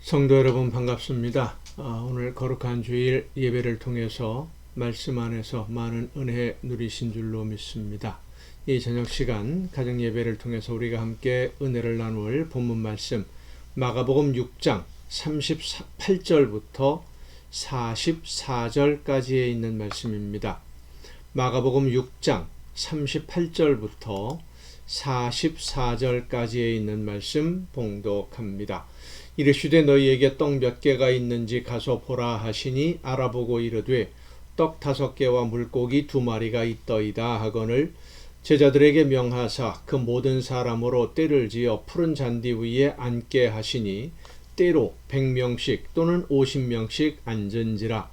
성도 여러분 반갑습니다. 오늘 거룩한 주일 예배를 통해서 말씀 안에서 많은 은혜 누리신 줄로 믿습니다. 이 저녁 시간 가정 예배를 통해서 우리가 함께 은혜를 나눌 본문 말씀 마가복음 6장 38절부터 44절까지에 있는 말씀입니다. 마가복음 6장 38절부터 44절까지에 있는 말씀 봉독합니다. 이르시되 너희에게 떡 몇 개가 있는지 가서 보라 하시니 알아보고 이르되 떡 5개와 물고기 2마리가 있더이다 하거늘 제자들에게 명하사 그 모든 사람으로 떼를 지어 푸른 잔디 위에 앉게 하시니 때로 100명씩 또는 50명씩 앉은지라.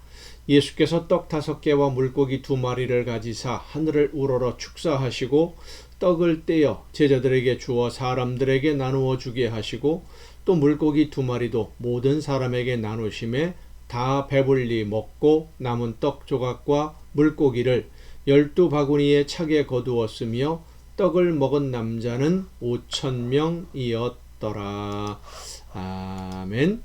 예수께서 떡 5개와 물고기 2마리를 가지사 하늘을 우러러 축사하시고 떡을 떼어 제자들에게 주어 사람들에게 나누어 주게 하시고 또 물고기 2마리도 모든 사람에게 나누심에 다 배불리 먹고 남은 떡 조각과 물고기를 12바구니에 차게 거두었으며 떡을 먹은 남자는 5,000명이었더라. 아멘.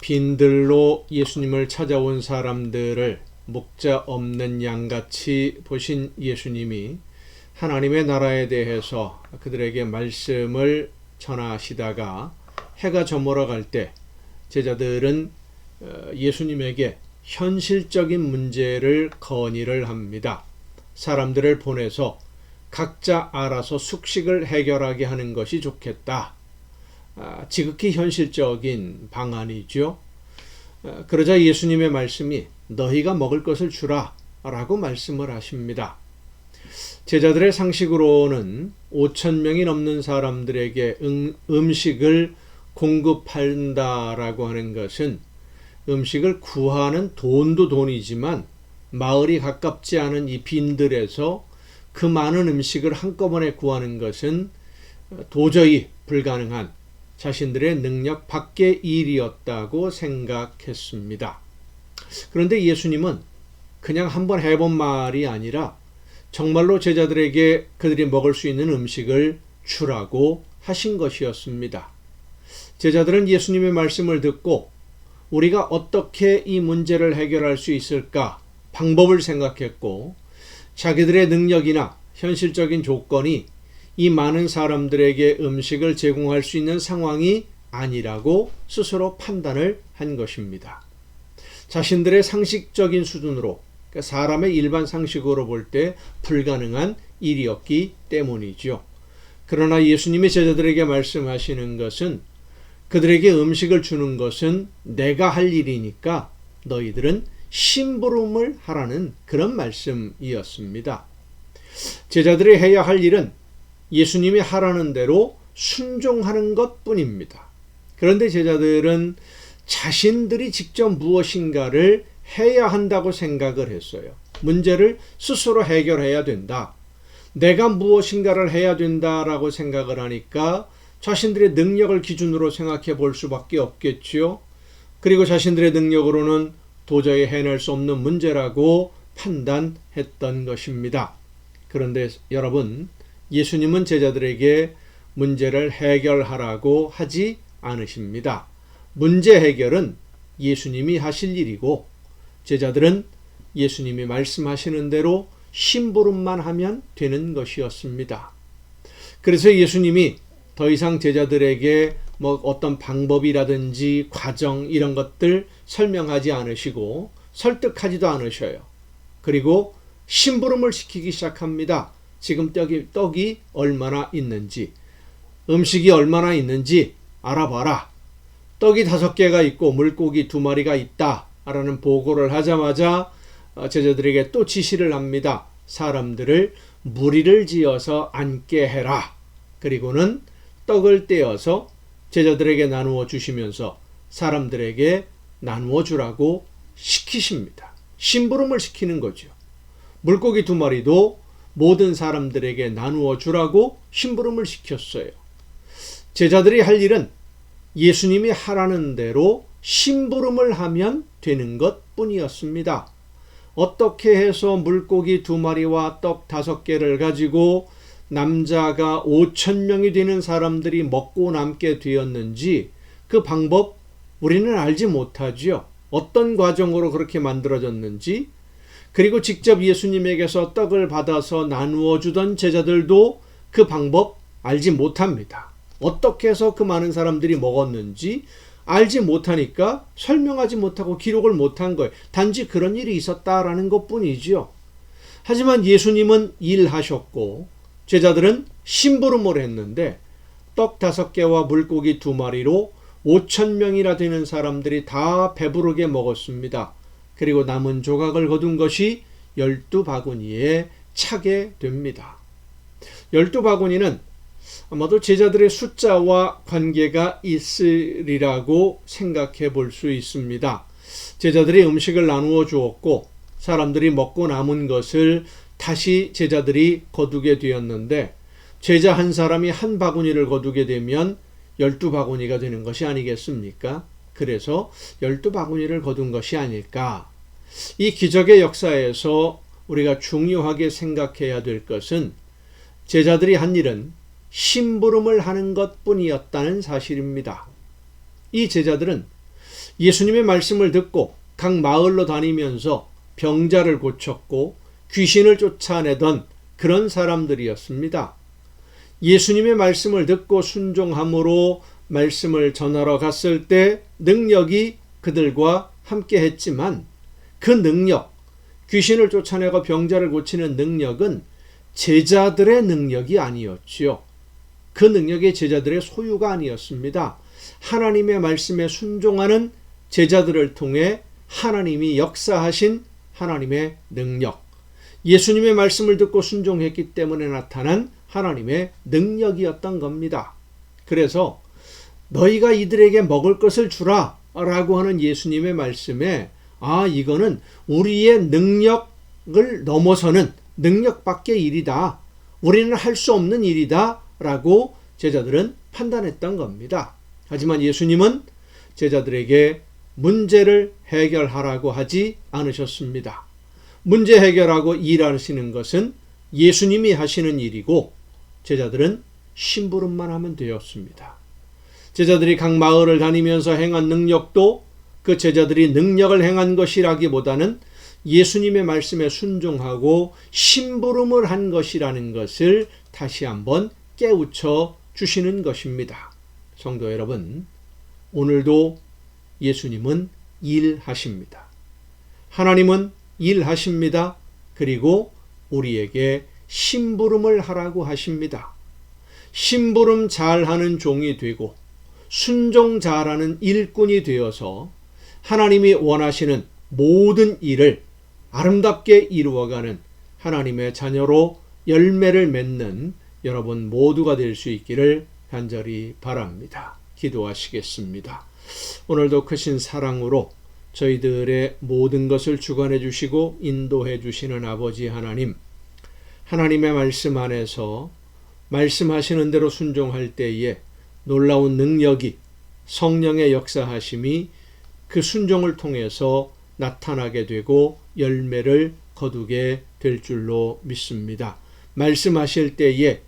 빈들로 예수님을 찾아온 사람들을 목자 없는 양같이 보신 예수님이 하나님의 나라에 대해서 그들에게 말씀을 전하시다가 해가 저물어 갈 때 제자들은 예수님에게 현실적인 문제를 건의를 합니다. 사람들을 보내서 각자 알아서 숙식을 해결하게 하는 것이 좋겠다. 지극히 현실적인 방안이죠. 그러자 예수님의 말씀이 너희가 먹을 것을 주라 라고 말씀을 하십니다. 제자들의 상식으로는 5,000명이 넘는 사람들에게 음식을 공급한다라고 하는 것은 음식을 구하는 돈도 돈이지만 마을이 가깝지 않은 이 빈들에서 그 많은 음식을 한꺼번에 구하는 것은 도저히 불가능한 자신들의 능력 밖의 일이었다고 생각했습니다. 그런데 예수님은 그냥 한번 해본 말이 아니라 정말로 제자들에게 그들이 먹을 수 있는 음식을 주라고 하신 것이었습니다. 제자들은 예수님의 말씀을 듣고 우리가 어떻게 이 문제를 해결할 수 있을까 방법을 생각했고 자기들의 능력이나 현실적인 조건이 이 많은 사람들에게 음식을 제공할 수 있는 상황이 아니라고 스스로 판단을 한 것입니다. 자신들의 상식적인 수준으로 사람의 일반 상식으로 볼 때 불가능한 일이었기 때문이죠. 그러나 예수님이 제자들에게 말씀하시는 것은 그들에게 음식을 주는 것은 내가 할 일이니까 너희들은 심부름을 하라는 그런 말씀이었습니다. 제자들이 해야 할 일은 예수님이 하라는 대로 순종하는 것뿐입니다. 그런데 제자들은 자신들이 직접 무엇인가를 해야 한다고 생각을 했어요. 문제를 스스로 해결해야 된다. 내가 무엇인가를 해야 된다라고 생각을 하니까 자신들의 능력을 기준으로 생각해 볼 수밖에 없겠지요. 그리고 자신들의 능력으로는 도저히 해낼 수 없는 문제라고 판단했던 것입니다. 그런데 여러분, 예수님은 제자들에게 문제를 해결하라고 하지 않으십니다. 문제 해결은 예수님이 하실 일이고 제자들은 예수님이 말씀하시는 대로 심부름만 하면 되는 것이었습니다. 그래서 예수님이 더 이상 제자들에게 어떤 방법이라든지 과정 이런 것들 설명하지 않으시고 설득하지도 않으셔요. 그리고 심부름을 시키기 시작합니다. 지금 떡이 얼마나 있는지, 음식이 얼마나 있는지 알아봐라. 떡이 5개가 있고 물고기 2마리가 있다 라는 보고를 하자마자 제자들에게 또 지시를 합니다. 사람들을 무리를 지어서 앉게 해라. 그리고는 떡을 떼어서 제자들에게 나누어 주시면서 사람들에게 나누어 주라고 시키십니다. 심부름을 시키는 거죠. 물고기 2마리도 모든 사람들에게 나누어 주라고 심부름을 시켰어요. 제자들이 할 일은 예수님이 하라는 대로 심부름을 하면 되는 것뿐이었습니다. 어떻게 해서 물고기 2마리와 떡 5개를 가지고 남자가 5,000명이 되는 사람들이 먹고 남게 되었는지 그 방법 우리는 알지 못하지요. 어떤 과정으로 그렇게 만들어졌는지, 그리고 직접 예수님에게서 떡을 받아서 나누어 주던 제자들도 그 방법 알지 못합니다. 어떻게 해서 그 많은 사람들이 먹었는지 알지 못하니까 설명하지 못하고 기록을 못한 거예요. 단지 그런 일이 있었다라는 것뿐이지요. 하지만 예수님은 일하셨고 제자들은 심부름을 했는데 떡 5개와 물고기 2마리로 5,000명이나 되는 사람들이 다 배부르게 먹었습니다. 그리고 남은 조각을 거둔 것이 12바구니에 차게 됩니다. 12바구니는 아마도 제자들의 숫자와 관계가 있으리라고 생각해 볼 수 있습니다. 제자들이 음식을 나누어 주었고 사람들이 먹고 남은 것을 다시 제자들이 거두게 되었는데, 제자 한 사람이 한 바구니를 거두게 되면 12바구니가 되는 것이 아니겠습니까? 그래서 12바구니를 거둔 것이 아닐까. 이 기적의 역사에서 우리가 중요하게 생각해야 될 것은 제자들이 한 일은 심부름을 하는 것뿐이었다는 사실입니다. 이 제자들은 예수님의 말씀을 듣고 각 마을로 다니면서 병자를 고쳤고 귀신을 쫓아내던 그런 사람들이었습니다. 예수님의 말씀을 듣고 순종함으로 말씀을 전하러 갔을 때 능력이 그들과 함께 했지만 그 능력, 귀신을 쫓아내고 병자를 고치는 능력은 제자들의 능력이 아니었지요. 그 능력이 제자들의 소유가 아니었습니다. 하나님의 말씀에 순종하는 제자들을 통해 하나님이 역사하신 하나님의 능력, 예수님의 말씀을 듣고 순종했기 때문에 나타난 하나님의 능력이었던 겁니다. 그래서 너희가 이들에게 먹을 것을 주라 라고 하는 예수님의 말씀에 이거는 우리의 능력을 넘어서는 능력 밖의 일이다. 우리는 할 수 없는 일이다 라고 제자들은 판단했던 겁니다. 하지만 예수님은 제자들에게 문제를 해결하라고 하지 않으셨습니다. 문제 해결하고 일하시는 것은 예수님이 하시는 일이고 제자들은 심부름만 하면 되었습니다. 제자들이 각 마을을 다니면서 행한 능력도 그 제자들이 능력을 행한 것이라기보다는 예수님의 말씀에 순종하고 심부름을 한 것이라는 것을 다시 한번 깨우쳐 주시는 것입니다. 성도 여러분, 오늘도 예수님은 일하십니다. 하나님은 일하십니다. 그리고 우리에게 심부름을 하라고 하십니다. 심부름 잘하는 종이 되고 순종 잘하는 일꾼이 되어서 하나님이 원하시는 모든 일을 아름답게 이루어가는 하나님의 자녀로 열매를 맺는 여러분 모두가 될 수 있기를 간절히 바랍니다. 기도하시겠습니다. 오늘도 크신 사랑으로 저희들의 모든 것을 주관해 주시고 인도해 주시는 아버지 하나님, 하나님의 말씀 안에서 말씀하시는 대로 순종할 때에 놀라운 능력이, 성령의 역사하심이 그 순종을 통해서 나타나게 되고 열매를 거두게 될 줄로 믿습니다. 말씀하실 때에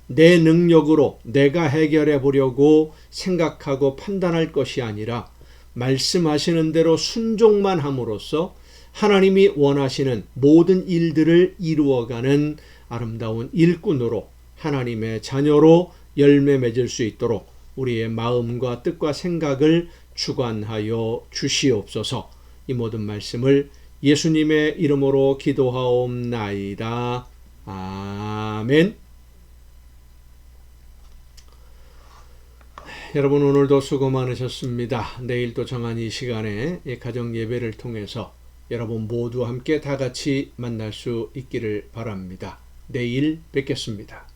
내 능력으로 내가 해결해 보려고 생각하고 판단할 것이 아니라 말씀하시는 대로 순종만 함으로써 하나님이 원하시는 모든 일들을 이루어가는 아름다운 일꾼으로, 하나님의 자녀로 열매 맺을 수 있도록 우리의 마음과 뜻과 생각을 주관하여 주시옵소서. 이 모든 말씀을 예수님의 이름으로 기도하옵나이다. 아멘. 여러분, 오늘도 수고 많으셨습니다. 내일 또 정한 이 시간에 가정 예배를 통해서 여러분 모두 함께 다 같이 만날 수 있기를 바랍니다. 내일 뵙겠습니다.